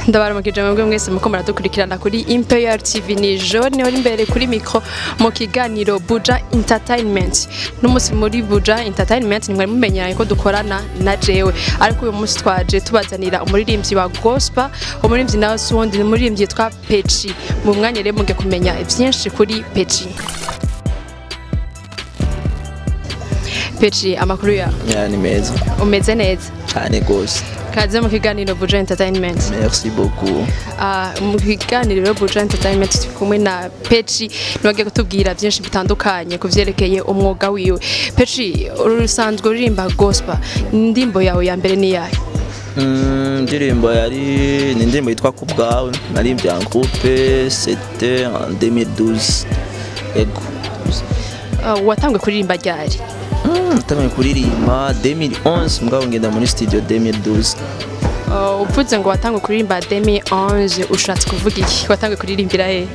ndabaramukije mwebwe mwese muko muradukurikirana kuri Imperial TV ni Jone uri imbere kuri micro mu kiganiro Buja Entertainment n'umunsi muri Buja Entertainment ni mwari mumenyanye ko dukorana na jewe ariko uyu munsi twaje tubazanira umuririmbyi wa gospel umuririmbyi nawe sundi umuririmbyi yitwa Peci mu mwanya rero muge kumenya byinshi kuri Peci. Peci amakuru ya ni meza umeze neza cyane gose kaze mu kiganiro Buja Entertainment. Merci beaucoup. Mu kiganiro Buja Entertainment kumwe na Peci nibagiye kutubwira byinshi bitandukanye kuvyerekeye umwuga wiwe. Peci urusanzwe uririmba gospel, ndimbo yawe ya mbere ni yahe? Ndirimbo ni indirimbo yitwa Kubwawe, narimbye en groupe, c'était en 2012. Ego. Watangwe kuririmba ryari? Natangiye kuririmba 2011 mugabo ngenda muri studio 2012. Uvuze ngo watangwe kuririmba 2011 ushatse kuvuga iki? Watangwe kuririmbira he?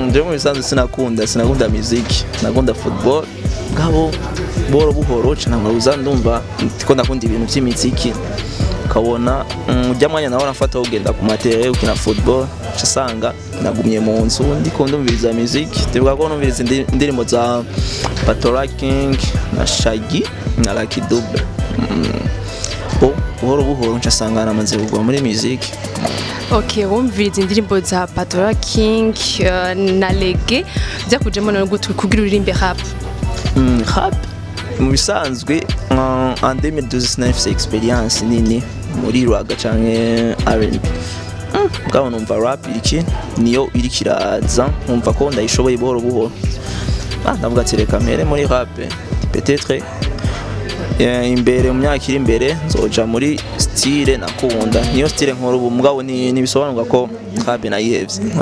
Ndio mu bisanzwe sinakunda muziki, nakunda football. Ngabo buhoro cyane nkabuza ndumva ko ndakunda ibintu by'imiziki. Ukabona ujya mwanya nawe nafata ugenda ku materiel ukina football cyasanga nagumye mu nzu ndiko ndumviriza muziki tebuka ko numviriza indirimbo za Patora King na Shaggy na Lucky Dube. Buhoro cyasanga namaze kugwa muri muziki. Okay, wumviriza indirimbo za Patora King na Lege byakujemo no kugira uririmbe rap. Rap mu bisanzwe en 2012 sinafise experience nini muri raga canke R&B. Ngabo numva rap iki niyo iri kiraza numva ko ndayishoboye buhoro. Ndavuga ati reka mere muri rap peut-être imbere mu myaka iri imbere nzoja muri style nakunda niyo style nkora ubu mugabo ni bisobanurwa ko rap nayihevye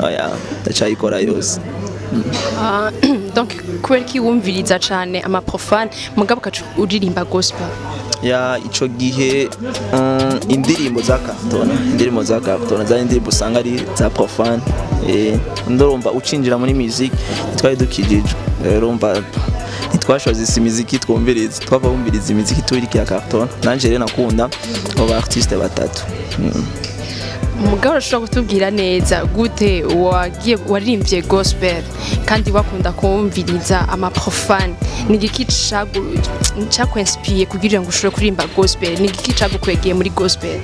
ndacayikora yose. Donc kubera ki wumviriza cyane ama profane mugabo kacu uririmba gospel? Ico gihe indirimbo za carton za indirimbo usanga ari za profane ndorumva ucinjira muri music twari dukijije urumva ntitwashoze imiziki twumviriza twavumviriza imiziki turi ya carton nanje rero nakunda abo artiste batatu. Umugabo ushobora kutubwira neza gute waririmbye gospel kandi wakunda kumviriza ama profane ni igiki cyakwinspiye kugira ngo ushobore kuririmba gospel ni igiki cyagukwegeye muri gospel?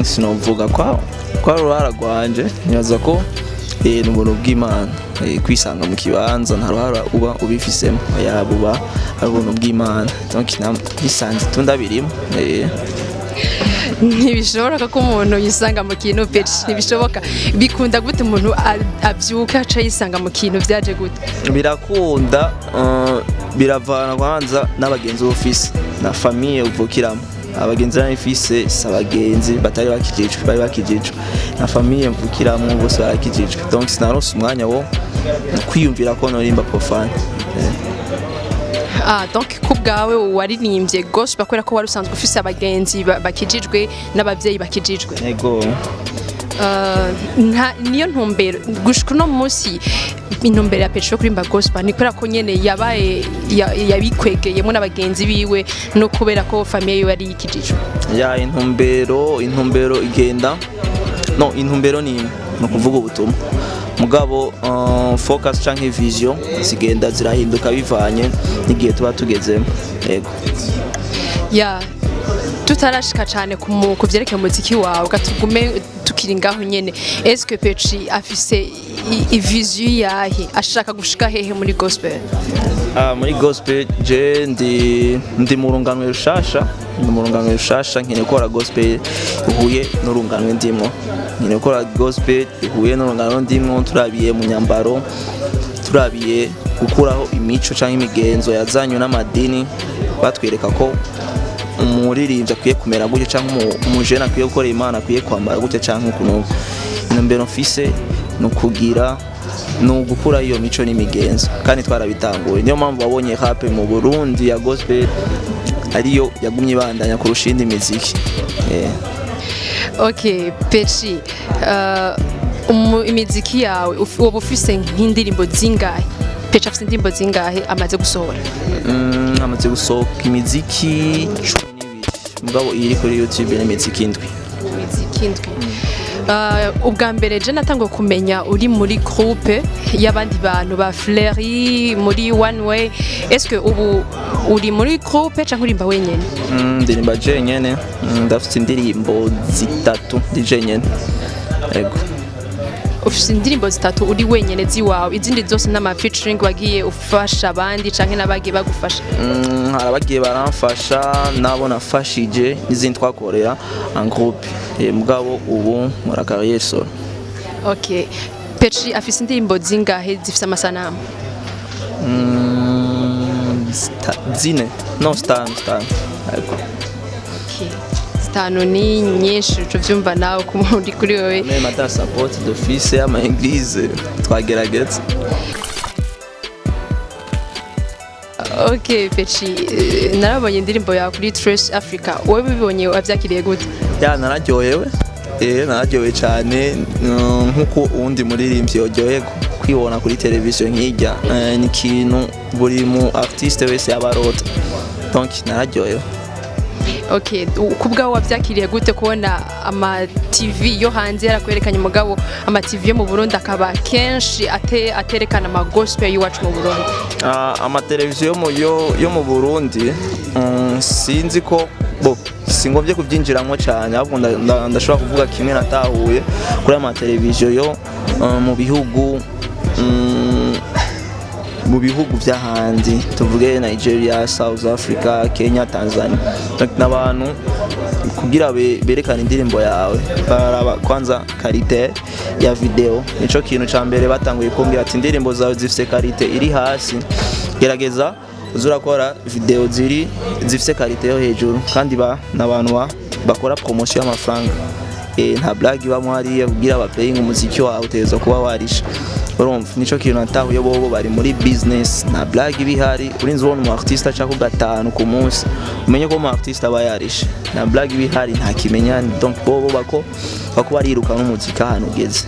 Sinovuga kwa ruhara rwanje nyaza ko ni ubuntu bw'Imana kwisanga mu kibanza nta ruhara uba ubifisemo yabuba ari ubuntu bw'Imana donc nisanze tundabirimo. Ntibishoboka ko umuntu yisanga mu kintu Peci, ntibishoboka. Bikunda gute umuntu abyuka aca yisanga mu kintu byaje gute? Birakunda biravana kwanza n'abagenzi b'office na famille uvukiramo. Abagenzi n'ifise sabagenzi batari bakijijwe na famille mvukiramo bose barakijijwe donc sinaronse umwanya wo kwiyumvira ko norimba profane. Donc kubgawe waririmbye gospel kubera ko wari usanzwe ufise abagenzi bakijijwe n'abavyeyi bakijijwe. Yego. Niyo ntumbero gushika no munsi intumbero ya Peci yo kurimba gospel ni kubera ko nyene yabaye yabikwegeyemo n'abagenzi biwe no kubera ko famille yiwe ari ikijijwe. Intumbero igenda intumbero ni kuvuga ubutumwa mugabo focus canke vision zigenda zirahinduka bivanye n'igihe tuba tugezemo. Yego. Tutarashika cyane kuvyerekeye umuziki wawe gatugume tukiri ngaho nyene. Est-ce que Peci afise vision yahe ashaka gushika hehe muri gospel? Muri gospel je ndi mu runganwe rushasha nkene gukora gospel ihuye n'urunganwe ndimwo. Nkene gukora gospel ihuye n'urunganwe ndimwo turabiye mu nyambaro turabiye gukuraho imico canke imigenzo yazanywe n'amadini batwereka ko umuririmbyi akwiye kumera gute canke umujene akwiye gukora Imana akwiye kwambara gute canke ukuntu. Intumbero mfise nukugira gukura iyo mico n'imigenzo kandi twarabitanguye niyo mpamvu wabonye rap mu Burundi ya gospel ariyo yagumye ibandanya kurusha indi miziki. Okay, Peci imiziki yawe uba ufise nk'indirimbo zingahe? Peci afise indirimbo zingahe amaze gusohora? Amaze gusohoka imiziki 12 mugabo iri kuri YouTube n'imiziki 7. imiziki indwi. Ubwa mbere je natangiye kumenya uri muri groupe y'abandi bantu ba Fleury muri One Way. Est-ce que ubu uri muri groupe cyangwa urimba wenyene? Ndirimba jenyene, ndafite indirimbo zitatu ndi jenyene. Yego. Ufite indirimbo zitatu uri wenyene ziwawe, izindi zose n'ama featuring wagiye ufasha abandi canke nabagiye bagufasha? Harabagiye baramfasha nabo nafashije n'izindi twakorera en groupe. Mugabo ubu muri carrière solo. Okay. Petri afise indirimbo zingahe zifise amasanamu? Zine. No, stan. Yego. Okay. Stano ni nyinshi uco vyumva nawe kumuri kuri wewe. Mais mata support d'office ama église twagerageza. Okay, Petri, narabonye indirimbo yawe kuri Trace Africa. Wowe bibonye wavyakiriye gute? Ya nararyohewe. Nararyohewe cyane nkuko uwundi muririmbyi yoryohe kwibona kuri televiziyo nk'ijya. Ni ikintu buri mu artiste wese yabarota. Donc nararyohewe. Okay, kubwa wavyakiriye gute kubona ama TV yo hanze yarakwerekanye umugabo ama TV yo mu Burundi akaba kenshi aterekana ama gospel y'uwacu mu Burundi? Ama televiziyo yo mu Burundi sinzi ko singombye kubyinjiramo cyane, ahubwo ndashobora kuvuga kimwe natahuye kuri ama televiziyo yo mu bihugu by'ahandi, tuvuge Nigeria, South Africa, Kenya, Tanzania. N'abantu kugira berekana indirimbo yawe baraba kwanza karite ya video. Nico kintu ca mbere batanguye kumbwira ati indirimbo zawe zifise karite iri hasi, gerageza uzurakora video zifise karite yo hejuru, kandi n'abantu bakora promotion y'amafaranga. Nta blague bamwariye kugira abaplaying umuziki wawe utegerezwa kuba warisha. Urumva nico kintu natahuye bobo bari muri business, na blague bihari. Urinze ubona umu artiste aca ku gatanu ku munsi, umenye ko umu artiste aba yarisha. Na blague bihari nta kimenyani. Donc bobo bako bariruka n'umuziki ahantu ugeze.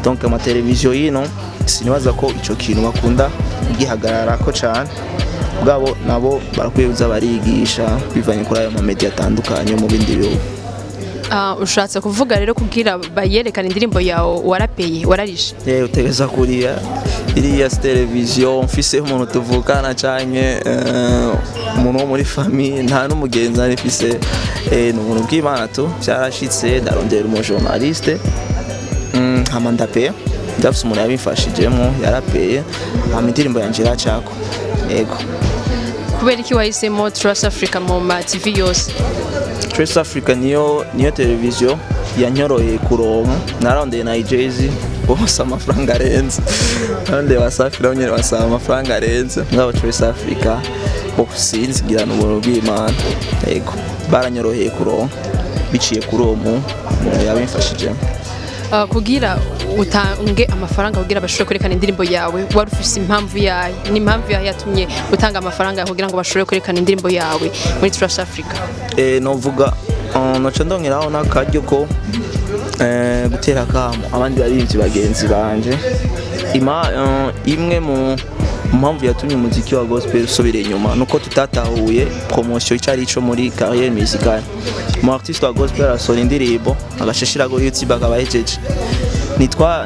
Donc ama televiziyo yino sinibaza ko ico kintu bakunda gihagarara ko cyane. Bwabo nabo barakwiye kuza barigisha bivanye kuri ayo ma media atandukanye mu bindi bihugu. Ushatse kuvuga rero kugira bayerekana indirimbo yawe warapeye wararisha? Utegeza kuriya iriya televiziyo mfise umuntu tuvukana canke umuntu wo muri famille, nta n'umugenzi arifise, n'umuntu bw'Imana tu byarashitse ndarondera umu journaliste hama ndapeye, ndafise umuntu yabimfashijemo yarapeye hama indirimbo yanje iracako. Yego. Kubera iki wahisemo Trace Africa mu ma TV yose? Trace Africa niyo televiziyo yanyoroye kuronka. Narondeye na Jay-Z bose amafaranga arenze, narondeye Wasafira nyene basaba amafaranga arenze, ngabo Trace Africa sinzi gira n'ubuntu bw'Imana. Yego, baranyoroheye kuronka biciye kuri uwo muntu yabimfashije. Kugira utange amafaranga kugira bashobore kwerekana indirimbo yawe, wari ufise impamvu yayo? Ni impamvu yayo yatumye utanga amafaranga kugira ngo bashobore kwerekana indirimbo yawe muri Trace Africa? Novuga noca ndongeraho n'akaryo ko gutera kamo abandi baririmbyi bagenzi banje. Imwe mu mpamvu yatumye umuziki wa gospel usubira inyuma nuko tutatahuye promotion icari ico muri carrière musicale. Mu artiste wa gospel arasohora indirimbo agashashirago YouTube akabahejeje,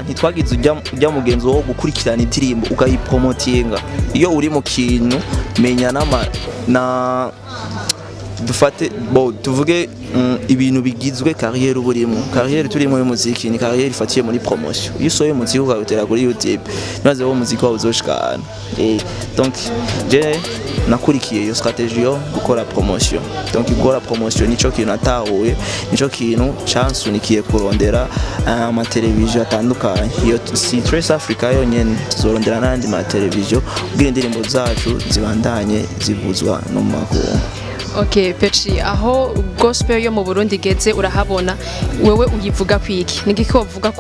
ntitwagize ujya mugenzi wo gukurikirana indirimbo ukayipromotinga. Iyo uri mu kintu menya na dufate tuvuge ibintu bigizwe carrière uburimo. Carrière turi muri muziki ni carrière ifatiye muri promotion. Iyo usohoye muziki ukawutera kuri YouTube naze wo muziki wawe uzoshikana. Donc je nakurikiye iyo strategie yo gukora promotion. Donc gukora promotion nico kintu natahuye, nico kintu chansunikiye kurondera ama televiziyo atandukanye. Iyo si Trace Africa yonyene, tuzorondera n'andi ma televiziyo kugira indirimbo zacu zibandanye zivuzwa no mu makungu. Okay, Petri, aho gospel yo mu Burundi igeze urahabona, wewe uyivuga kwiki? Nigiki wavuga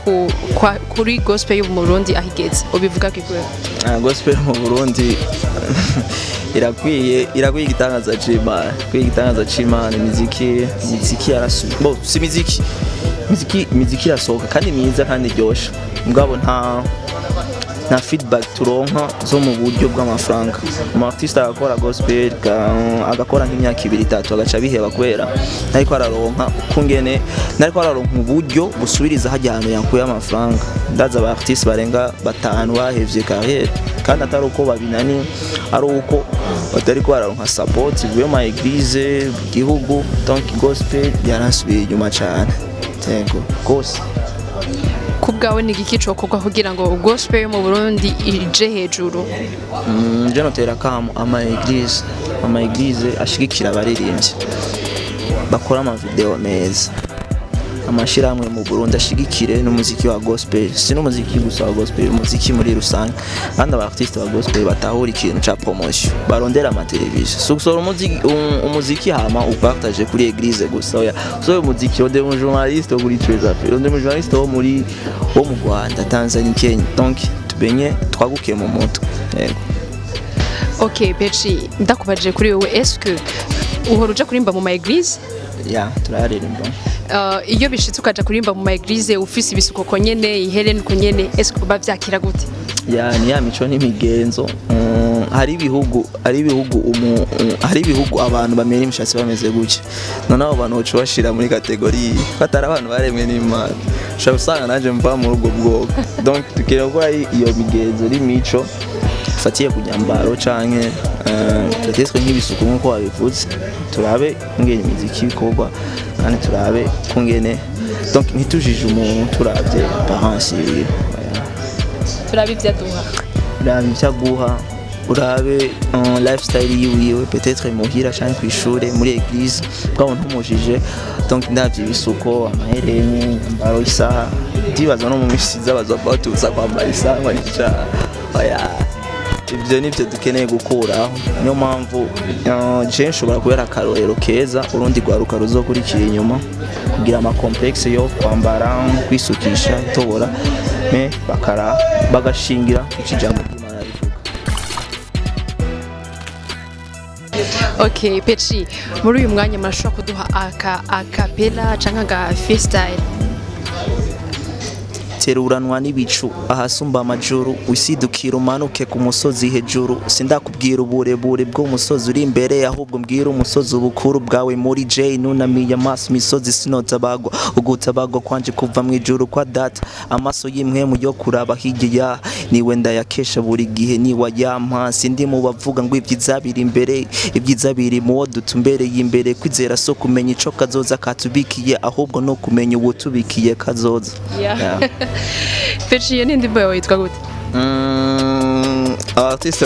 kuri gospel yo mu Burundi ahigeze? Ubivuga kwiki? Gospel mu Burundi irakwiye igitangaza c'Imana. Igitangaza c'Imana, muziki yarasubira. Si muziki irasohoka kandi myiza kandi ryoshe. Mugabo na feedback turonka zo mu buryo bw'amafaranga. Umu artiste agakora gospel agakora nk'imyaka 2-3 agaca biheba kubera ariko araronka kungene nariko araronka uburyo busubiriza hajya ahantu yakuye amafaranga. Ndaza aba artiste barenga 5 bahevye carrière kandi atari uko babinani ari uko batari ko bararonka support ivuye mu eglise gihugu. Donc gospel yaransubiye inyuma cyane tego gose. Kubgawe ni igiki cokorwa kugira ngo gospel yo mu Burundi ije hejuru? Je notera kamo ama eglise ashigikira abaririmbyi bakora ama video meza. Amashiramwe mu Burundi ashigikire n'umuziki wa gospel, si n'umuziki gusa wa gospel, umuziki muri rusange. Kandi aba artiste ba gospel batahura ikintu ca promotion, barondera ama television. Suksora umuziki hama upartage kuri eglise gusa oya. So umuziki ode mu journaliste kuri Treza, ode mu journaliste wo mu Rwanda, Tanzania, Kenya. Donc tubenye twagukiye mu mutwe. Yego. Okay, Peci, ndakubaje kuri wewe, est-ce que uhora uja kurimba mu ma eglise? Ya, turaririmba. Iyo bishitse ukaja kurimba mu ma eglise ufise ibisuko konyene iherene konyene est-ce que bavyakira gute? Ya ni ya mico n'imigenzo. Hari ibihugu abantu bamera imishatsi bameze gutya. None abo bantu bacu bashira muri kategori batari abantu baremwe n'Imana. Ushaka usanga naje mva mu rugo bwoko. Donc tukira gukora iyo migenzo n'imico fatiye kunyambaro canke teteswe nk'ibisuku nkuko wabivuze. Turabe ngene imiziki bikorwa kandi turabe kungene donc ntitujije umuntu turavye parents yiwe. Turabe ivyaduha. Turabe ivyaguha. Urabe lifestyle yiwe peut-être muhira canke kw'ishure muri eglise bwabo ntumujije. Donc ndavye ibisuko amahereni mbaro isaha ndibaza no mu misiza bazobatuza kwambara isaha marica oya. Ibyo nibyo dukeneye gukuraho. Niyo mpamvu je nshobora kubera akarorero keza urundi rwaruka ruzokurikira inyuma kugira ama complexe yo kwambara kwisukisha tobora me bakara bagashingira ikijambo ry'Imana rivuga. Okay, Peci, muri uyu mwanya murashobora kuduha acapella canke aga freestyle? Teruranwa n'ibicu ahasumba amajuru wisidukira umanuke ku musozi hejuru. Sindakubwira uburebure bw'umusozi uri imbere ahubwo mbwira umusozi ubukuru bwawe muri J nunamiye amaso misozi sinotabagwa ugutabagwa kwanje kuva mu ijuru kwa data. Amaso y'imwemu yo kuraba hirya niwe ndayakesha buri gihe niwa yampa. Sindi mu bavuga ngo ibyiza biri imbere ibyiza biri mu wo dutumbereye imbere. Kwizera so kumenya ico kazoza katubikiye ahubwo no kumenya uwo tubikiye kazoza. Yeah. Peci, iyo n'indirimbo yawe yitwa gute? Artiste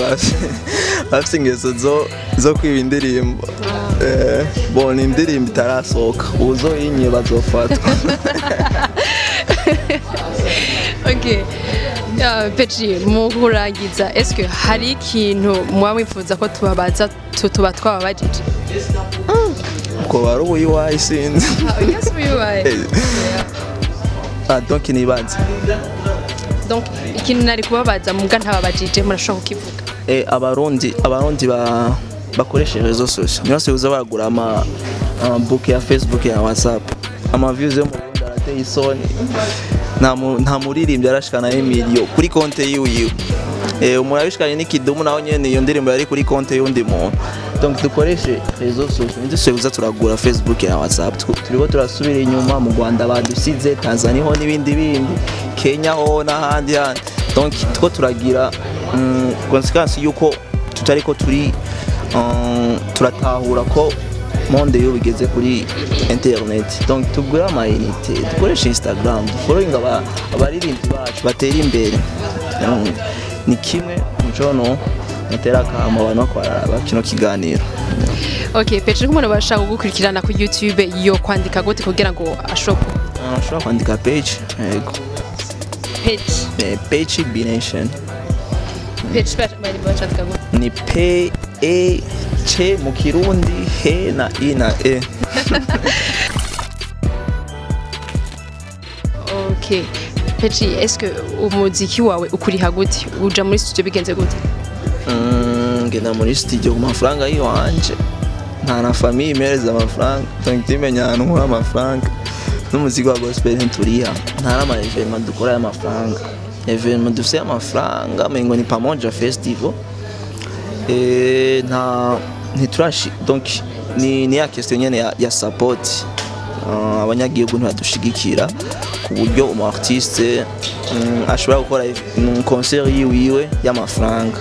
bafite ingeso zo kwiba indirimbo. Bona indirimbo itarasohoka uzoyinye bazofatwa. Okay. Peci, mu kurangiza est-ce que hari ikintu muba mwifuza ko tubabaza tuba twababajije? Ko bari ubuyiwaye sinzi. Yes, ubuyiwaye. Donc nibanze. Donc ikintu nari kubabaza muga ntababajije murashobora kukivuga. Abarundi bakoresha rezo social. Niyo se uza bagura ama book ya Facebook ya WhatsApp. Ama views yo mu Burundi arateye isoni. Nta muririmbyi arashikana n'imilio kuri konte yiwe. Umuntu abishikanye n'ikidumu naho nyene iyo ndirimbo yari kuri konte y'undi muntu. Donc dukoreshe rezo social. Ndetse uza turagura Facebook na WhatsApp. Turiko turasubira inyuma mu Rwanda badusize, Tanzania ho n'ibindi Kenya ho n'ahandi handi. Donc two turagira consequence yuko tutariko turi turatahura ko monde yo bigeze kuri internet. Donc tugura ama unité dukoresha Instagram following abaririmbyi bacu batera imbere. Ni kimwe mucono natera kama abantu bakora kino kiganiro. Okay, Peci, nk'umuntu bashaka gukurikirana ku YouTube yo kwandika gute kugira ngo ashobora kwandika page yego. Peci Bination. Peci bari bacandika gute? Ni P E C mu Kirundi he na I na E. Okay. Peci, est-ce que umuziki wawe ukuriha gute? Uja muri studio bigenze gute? Ngenda muri studio ku mafaranga yiwanje. Nta na famille imereza amafaranga. Donc timenya ahantu nkura amafaranga. N'umuziki wa gospel nturiha. Nta n'ama event dukora y'amafaranga. evenement dufise amafaranga mengo ni Pamoja Festival na ntiturashi donc ni ya question nyene ya support abanyagihugu ntibadushigikira ku buryo umu artiste ashobora gukora concert yiwe y'amafaranga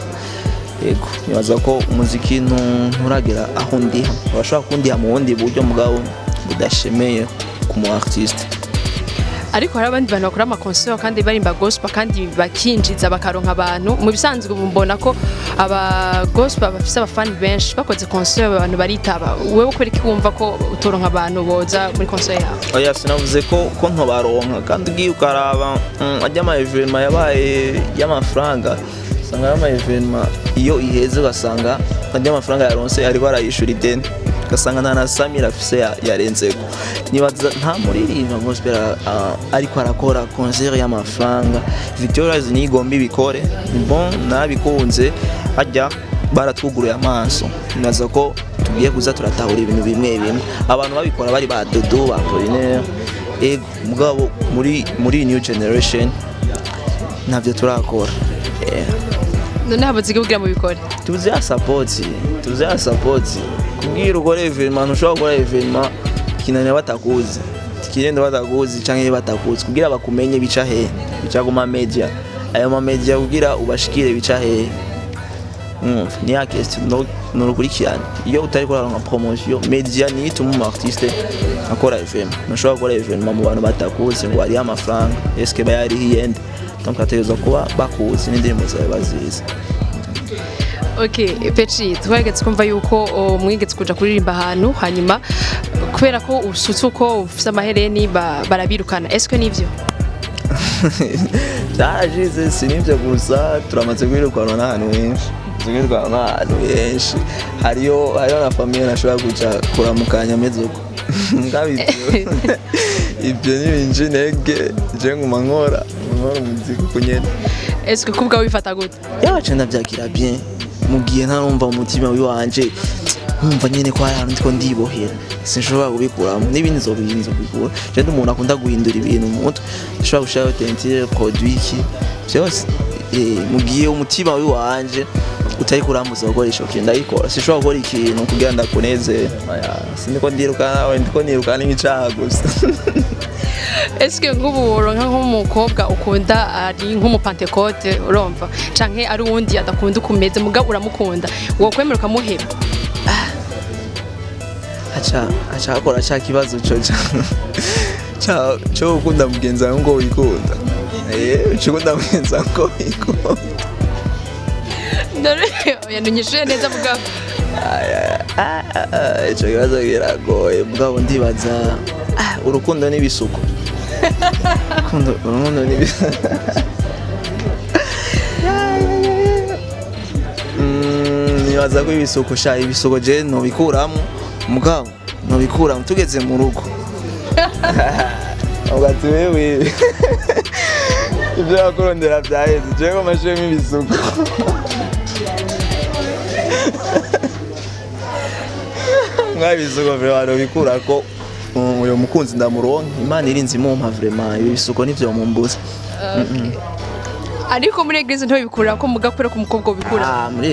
yego nibaza ko umuziki nturagera aho ndiha urashobora kundiha mu bundi buryo mugabo budashemeye ku mu artiste ariko hari abandi bantu bakora amakoncert kandi barimba gospel kandi bakinjiza bakaronka abantu mu bisanzwe mbona ko aba gospel bafise abafani benshi bakoze concert abantu baritaba wewe kweri kiwumva ko utoronka abantu boza muri concert yawe oya sinavuze ko ntobaronka kandi ugiye ukaraba ajya ama evenement yabaye y'amafaranga usanga ama evenement iyo iheze ugasanga ajya amafaranga yaronse ariko arayishura ideni ugasanga nta na Samira afise yarenzeko nibaza nta muririmba gospel ariko arakora concert y'amafaranga Victoria Zinigombi bikore ni bon nabikunze ajya baratwuguruye amaso nibaza ko tugiye kuza turatahura ibintu bimwe abantu babikora bari ba Dodo ba Polinaire mugabo muri new generation navyo turakora none habuzige kugira mu bikore tuze ya support kubwira ukora evenement ushobora gukora evenement kinane batakuzi kirende batakuzi canke batakuzi kugira bakumenye bica he bica ku ma media ayo ma media kugira ubashikire bica he ni ya question no rukurikirana iyo utari kuronka promotion media ni ituma umu artiste akora evenement nashobora gukora evenement mu bantu batakuzi ngo ari amafaranga eske bayari hiyende donc ateza kuba bakuzi n'indirimbo zawe bazizi. Okay, Petri, twagetse kumva yuko mwigetse kuja kuririmba ahantu hanyuma kubera ko usutse uko ufise amahereni barabirukana. Eske nivyo? Ndajize sinivyo gusa turamaze kwirukana n'ahantu henshi. Tugirwa n'ahantu henshi. Hariyo na famille nashobora kuja kuramukanya mezuko. Ngabivyo. Ibyo n'ibinje nege je nguma nkora umuziki kunyene. Eske kubwa wifata gute? Yaje ndavyakira bien. Mugiye ntarumva umutima wiwanje nkumva nyene ko ari ahantu ndibohera sinshobora kubikuramo n'ibindi zobinzo bikura je umuntu akunda guhindura ibintu mu mutwe ndashobora gushaka tentire produit ki byose mugiye umutima wiwanje utari kurambuza gukoresha ikintu ndayikora sinshobora gukora ikintu kugira ndakuneze siniko ndirukana ndiko nirukana imicaha gusa. Eske nk'ubu nk'umukobwa ukunda ari nk'umupantekote urumva canke ari uwundi adakunda ukumeze mugabo uramukunda wo kwemeruka muheba acha akora cha kibazo cyo ukunda mugenza ngo wikunda ukunda mugenza ngo wikunda ndore yanunyishuye neza mugabo icyo kibazo kiragoye mugabo ndibaza urukundo n'ibisuko urukundo n'ibisuko nibaza ko ibisuko je nobikuramo mugabo nobikuramo tugeze mu rugo ugati wewe ibyo yakurondera byaheze je ko mashemo ibisuko mwabisuko vero bikurako uyo mukunzi ndamuronka Imana irinzi mumpa vraiment ibisuko nivyo mumbuza. Ariko muri eglise nto bikura ko mugakura ku mukobwa bikura. Muri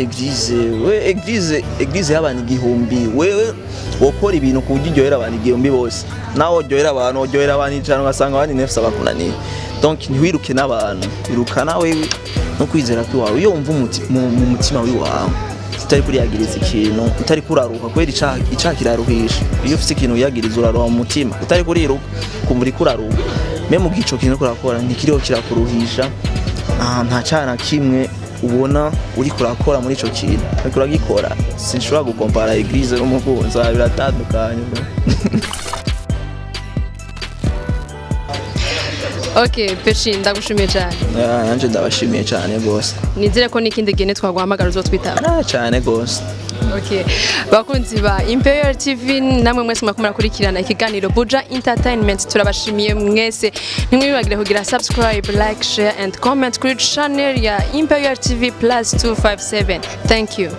eglise y'abantu igihumbi wewe wokora ibintu kujyohera abantu igihumbi bose nawo ojyohera abantu ijana ugasanga abandi nefsa bakunaniye donc ntiwiruke n'abantu irukana wewe no kwizera kwiwawe iyo wumva mu mutima wiwawe utari kuriyagiriza ikintu utari kuraruka kwera ica kiraruhisha iyo ufite ikintu uyagiriza uraruha mu mutima utari kuriruka kumuri kuraruka meme ubwico kintu kurakora ntikiriho kirakuruhisha nta cyana kimwe ubona uri kurakora muri ico kintu ariko uragikora sinshobora gukompara eglise n'umukunzi biratandukanye. Okay, Petri ndagushimiye cyane. Nanje ndabashimiye cyane gose. Nizere ko nikindi gene twaguhamagara uzotwitaba. Cyane gose. Okay. Bakunzi ba Imperial TV namwe mwese mwakumara kurikirana ikiganiro Buja Entertainment turabashimiye mwese nimwibagire kugira subscribe, like, share and comment kuri channel ya Imperial TV +257. Thank you.